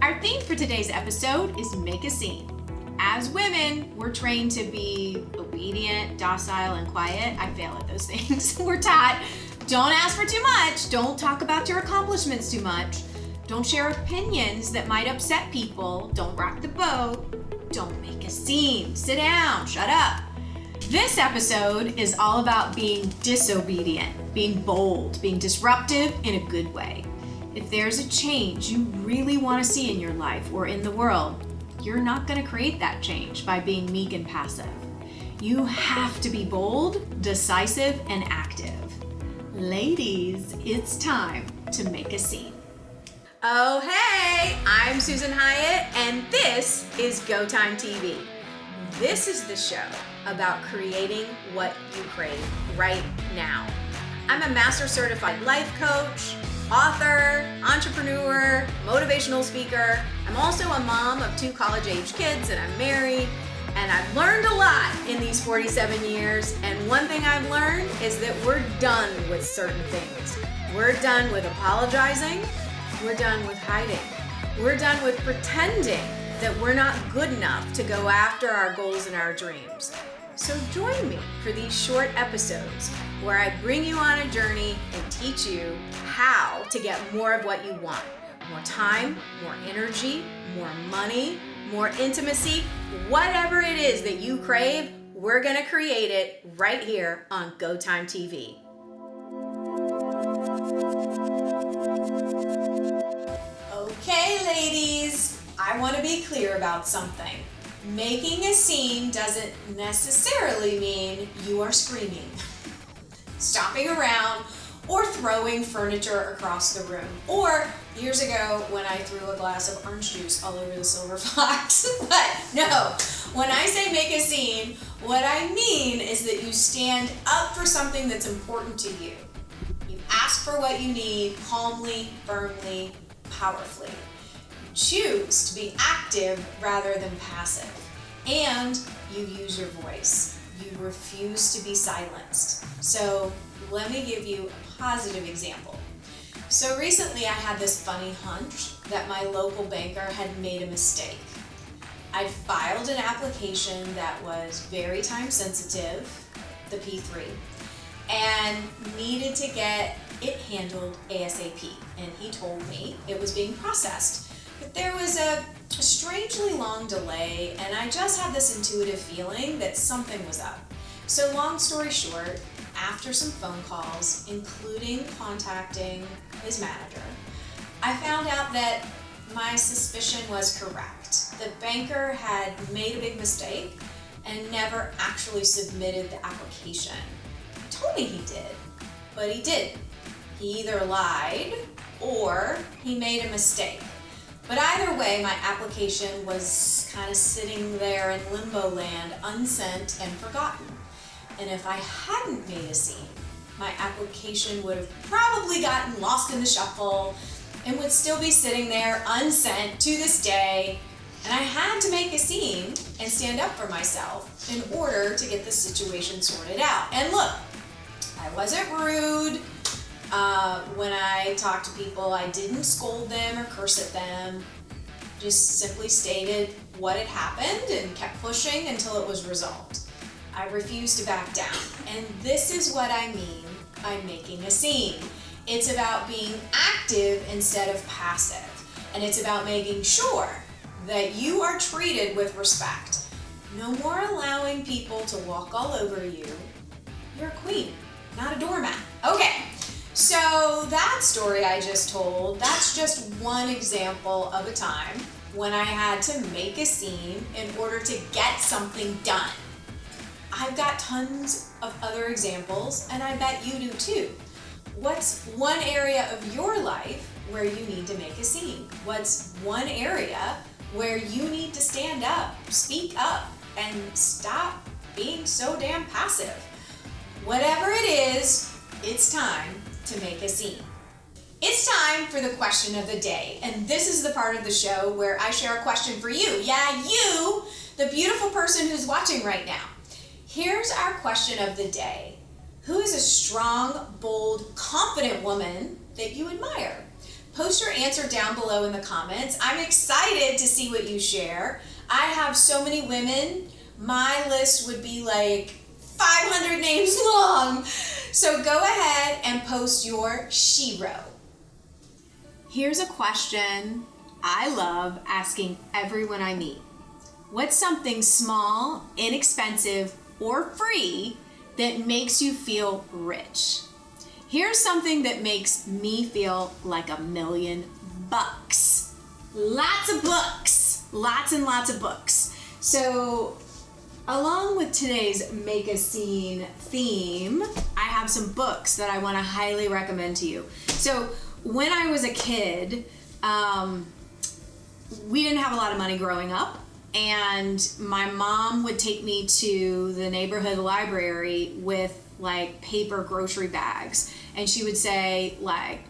Our theme for today's episode is make a scene. As women, we're trained to be obedient, docile, and quiet. I fail at those things. We're taught, don't ask for too much, don't talk about your accomplishments too much, don't share opinions that might upset people, don't rock the boat, don't make a scene, sit down, shut up. This episode is all about being disobedient, being bold, being disruptive in a good way. If there's a change you really want to see in your life or in the world, you're not going to create that change by being meek and passive. You have to be bold, decisive, and active. Ladies, it's time to make a scene. Oh, hey, I'm Susan Hyatt, and this is Go Time TV. This is the show about creating what you crave right now. I'm a master certified life coach, author, entrepreneur, motivational speaker. I'm also a mom of 2 college-age kids, and I'm married. And I've learned a lot in these 47 years. And one thing I've learned is that we're done with certain things. We're done with apologizing. We're done with hiding. We're done with pretending that we're not good enough to go after our goals and our dreams. So join me for these short episodes where I bring you on a journey and teach you how to get more of what you want. More time, more energy, more money, more intimacy, whatever it is that you crave, we're gonna create it right here on Go Time TV. Okay, ladies, I wanna be clear about something. Making a scene doesn't necessarily mean you are screaming, stomping around, or throwing furniture across the room. Or years ago when I threw a glass of orange juice all over the silver fox. But no, when I say make a scene, what I mean is that you stand up for something that's important to you. You ask for what you need calmly, firmly, powerfully. Choose to be active rather than passive, and you use your voice. You refuse to be silenced. So let me give you a positive example. So recently I had this funny hunch that my local banker had made a mistake. I filed an application that was very time sensitive, the P3, and needed to get it handled ASAP. And he told me it was being processed. But there was a strangely long delay, and I just had this intuitive feeling that something was up. So long story short, after some phone calls, including contacting his manager, I found out that my suspicion was correct. The banker had made a big mistake and never actually submitted the application. He told me he did, but he didn't. He either lied or he made a mistake. But either way, my application was kind of sitting there in limbo land, unsent and forgotten. And if I hadn't made a scene, my application would have probably gotten lost in the shuffle and would still be sitting there unsent to this day. And I had to make a scene and stand up for myself in order to get the situation sorted out. And look, I wasn't rude. When I talked to people, I didn't scold them or curse at them. Just simply stated what had happened and kept pushing until it was resolved. I refused to back down. And this is what I mean by making a scene. It's about being active instead of passive. And it's about making sure that you are treated with respect. No more allowing people to walk all over you. You're a queen, not a doormat. Okay. So that story I just told, that's just one example of a time when I had to make a scene in order to get something done. I've got tons of other examples, and I bet you do too. What's one area of your life where you need to make a scene? What's one area where you need to stand up, speak up, and stop being so damn passive? Whatever it is, it's time to make a scene. It's time for the question of the day, and this is the part of the show where I share a question for you. Yeah, you, the beautiful person who's watching right now. Here's our question of the day. Who is a strong, bold, confident woman that you admire? Post your answer down below in the comments. I'm excited to see what you share. I have so many women. My list would be like 500 names long. So go ahead and post your shero. Here's a question I love asking everyone I meet. What's something small, inexpensive, or free that makes you feel rich? Here's something that makes me feel like $1,000,000. Lots of books, lots and lots of books. So along with today's Make a Scene theme, I have some books that I want to highly recommend to you. So when I was a kid, we didn't have a lot of money growing up, and my mom would take me to the neighborhood library with like paper grocery bags, and she would say like,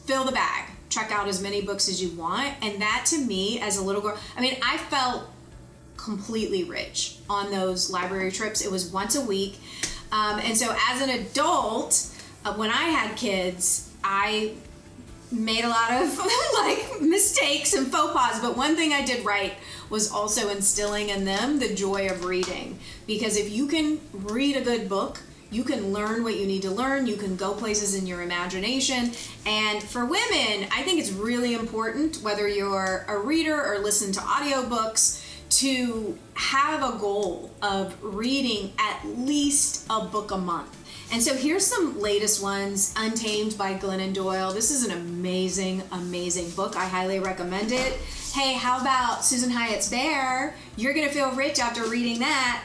fill the bag, check out as many books as you want. And that to me as a little girl, I mean, I felt completely rich on those library trips. It was once a week. And so as an adult, when I had kids, I made a lot of like mistakes and faux pas, but one thing I did right was also instilling in them the joy of reading. Because if you can read a good book, you can learn what you need to learn, you can go places in your imagination. And for women, I think it's really important, whether you're a reader or listen to audiobooks, to have a goal of reading at least a book a month. And so here's some latest ones. Untamed by Glennon Doyle. This is an amazing, amazing book. I highly recommend it. Hey, how about Susan Hyatt's Bear? You're gonna feel rich after reading that.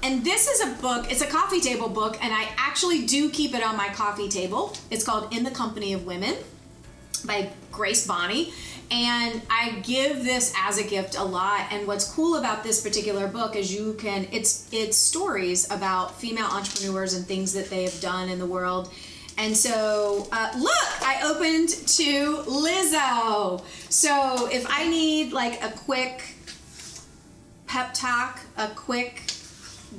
And this is a book, it's a coffee table book, and I actually do keep it on my coffee table. It's called In the Company of Women by Grace Bonney. And I give this as a gift a lot. And what's cool about this particular book is it's stories about female entrepreneurs and things that they have done in the world. And so, look, I opened to Lizzo. So if I need like a quick pep talk, a quick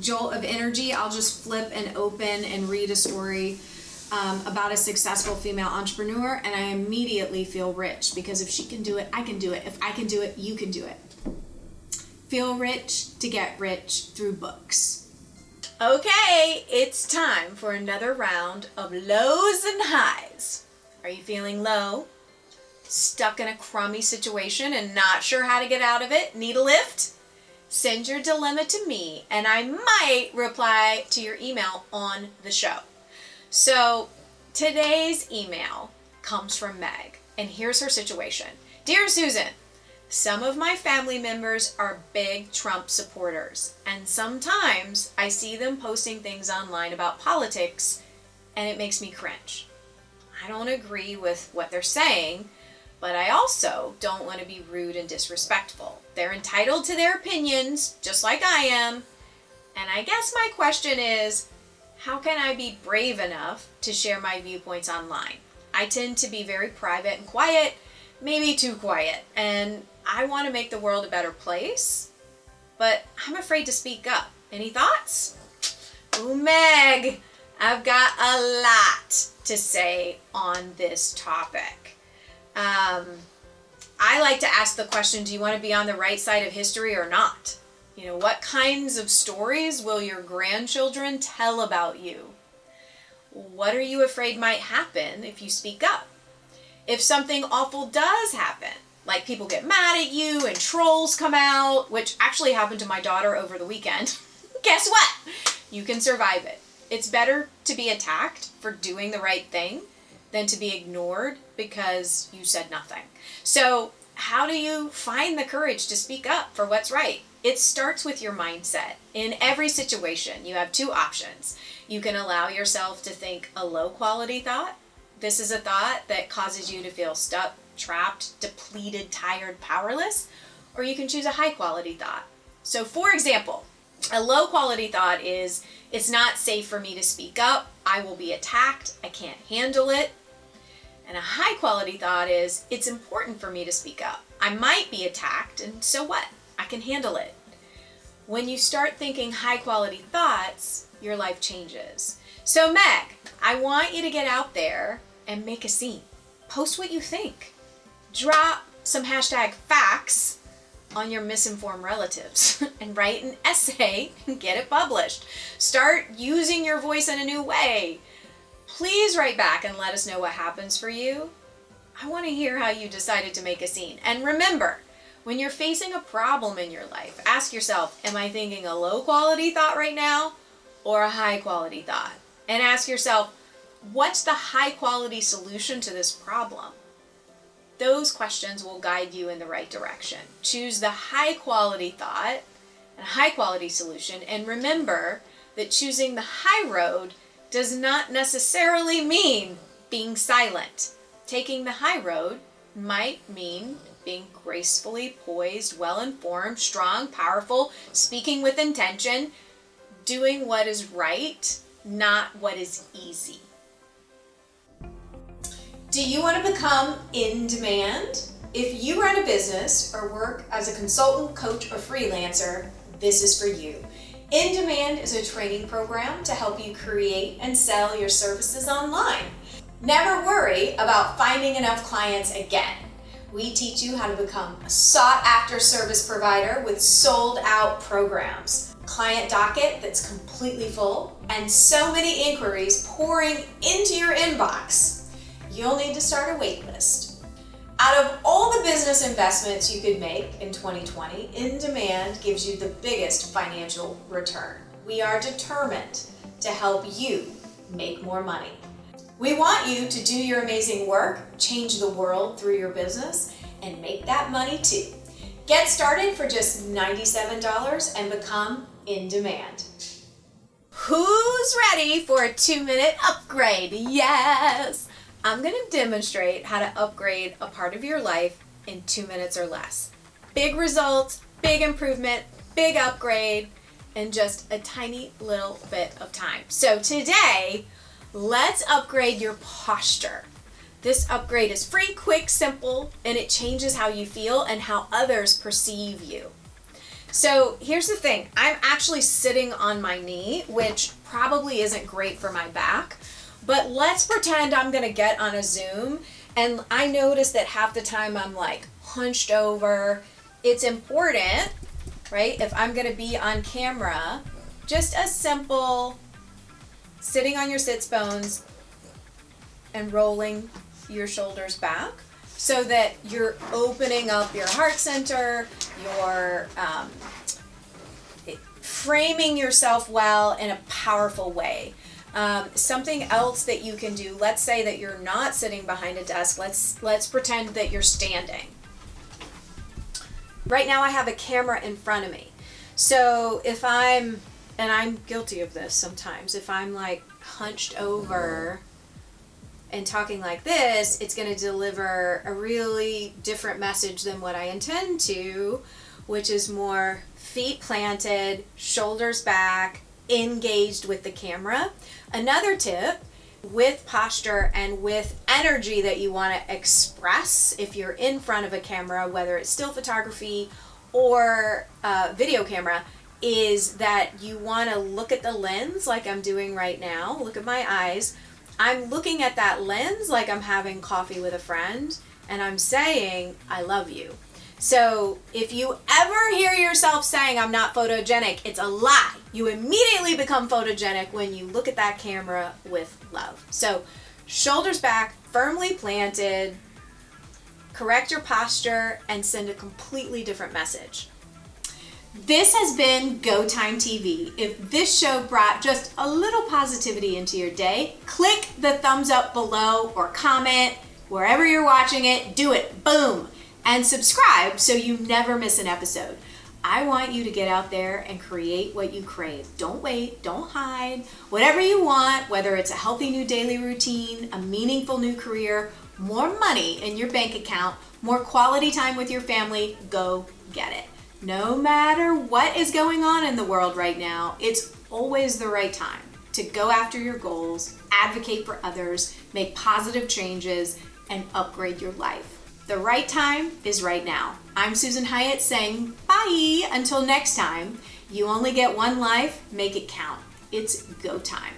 jolt of energy, I'll just flip and open and read a story about a successful female entrepreneur, and I immediately feel rich, because if she can do it, I can do it. If I can do it, you can do it. Feel rich to get rich through books. Okay, it's time for another round of lows and highs. Are you feeling low? Stuck in a crummy situation and not sure how to get out of it? Need a lift? Send your dilemma to me, and I might reply to your email on the show. So today's email comes from Meg, and here's her situation. Dear Susan, some of my family members are big Trump supporters, and sometimes I see them posting things online about politics, and it makes me cringe. I don't agree with what they're saying, but I also don't want to be rude and disrespectful. They're entitled to their opinions, just like I am. And I guess my question is, how can I be brave enough to share my viewpoints online? I tend to be very private and quiet, maybe too quiet, and I want to make the world a better place, but I'm afraid to speak up. Any thoughts? Ooh, Meg, I've got a lot to say on this topic. I like to ask the question, do you want to be on the right side of history or not? You know, what kinds of stories will your grandchildren tell about you? What are you afraid might happen if you speak up? If something awful does happen, like people get mad at you and trolls come out, which actually happened to my daughter over the weekend, guess what? You can survive it. It's better to be attacked for doing the right thing than to be ignored because you said nothing. So how do you find the courage to speak up for what's right? It starts with your mindset. In every situation, you have two options. You can allow yourself to think a low quality thought. This is a thought that causes you to feel stuck, trapped, depleted, tired, powerless. Or you can choose a high quality thought. So for example, a low quality thought is, it's not safe for me to speak up. I will be attacked. I can't handle it. And a high quality thought is, it's important for me to speak up. I might be attacked, and so what? I can handle it. When you start thinking high quality thoughts, your life changes. So Meg, I want you to get out there and make a scene. Post what you think. Drop some hashtag facts on your misinformed relatives and write an essay and get it published. Start using your voice in a new way. Please write back and let us know what happens for you. I want to hear how you decided to make a scene. And remember, when you're facing a problem in your life, ask yourself, am I thinking a low quality thought right now or a high quality thought? And ask yourself, what's the high quality solution to this problem? Those questions will guide you in the right direction. Choose the high quality thought and high quality solution. And remember that choosing the high road does not necessarily mean being silent. Taking the high road might mean being gracefully poised, well-informed, strong, powerful, speaking with intention, doing what is right, not what is easy. Do you want to become in demand? If you run a business or work as a consultant, coach, or freelancer, this is for you. In Demand is a training program to help you create and sell your services online. Never worry about finding enough clients again. We teach you how to become a sought-after service provider with sold-out programs, client docket that's completely full, and so many inquiries pouring into your inbox. You'll need to start a wait list. Out of all the business investments you could make in 2020, In Demand gives you the biggest financial return. We are determined to help you make more money. We want you to do your amazing work, change the world through your business, and make that money too. Get started for just $97 and become In Demand. Who's ready for a 2-minute upgrade? Yes! I'm going to demonstrate how to upgrade a part of your life in 2 minutes or less. Big results, big improvement, big upgrade in just a tiny little bit of time. So today, let's upgrade your posture. This upgrade is free, quick, simple, and it changes how you feel and how others perceive you. So here's the thing. I'm actually sitting on my knee, which probably isn't great for my back. But let's pretend I'm going to get on a Zoom, and I notice that half the time I'm like hunched over. It's important, right? If I'm going to be on camera, just a simple sitting on your sits bones and rolling your shoulders back so that you're opening up your heart center, you're framing yourself well in a powerful way. Something else that you can do, let's say that you're not sitting behind a desk, let's pretend that you're standing. Right now I have a camera in front of me. So if and I'm guilty of this sometimes, if I'm like hunched over and talking like this, it's going to deliver a really different message than what I intend to, which is more feet planted, shoulders back, engaged with the camera. Another tip, with posture and with energy that you want to express if you're in front of a camera, whether it's still photography or video camera, is that you want to look at the lens like I'm doing right now. Look at my eyes. I'm looking at that lens like I'm having coffee with a friend, and I'm saying, I love you. So if you ever hear yourself saying I'm not photogenic, it's a lie. You immediately become photogenic when you look at that camera with love. So shoulders back, firmly planted, correct your posture, and send a completely different message. This has been Go Time TV. If this show brought just a little positivity into your day, click the thumbs up below or comment wherever you're watching it. Do it. Boom. And subscribe so you never miss an episode. I want you to get out there and create what you crave. Don't wait, don't hide. Whatever you want, whether it's a healthy new daily routine, a meaningful new career, more money in your bank account, more quality time with your family, go get it. No matter what is going on in the world right now, it's always the right time to go after your goals, advocate for others, make positive changes, and upgrade your life. The right time is right now. I'm Susan Hyatt saying bye until next time. You only get one life, make it count. It's go time.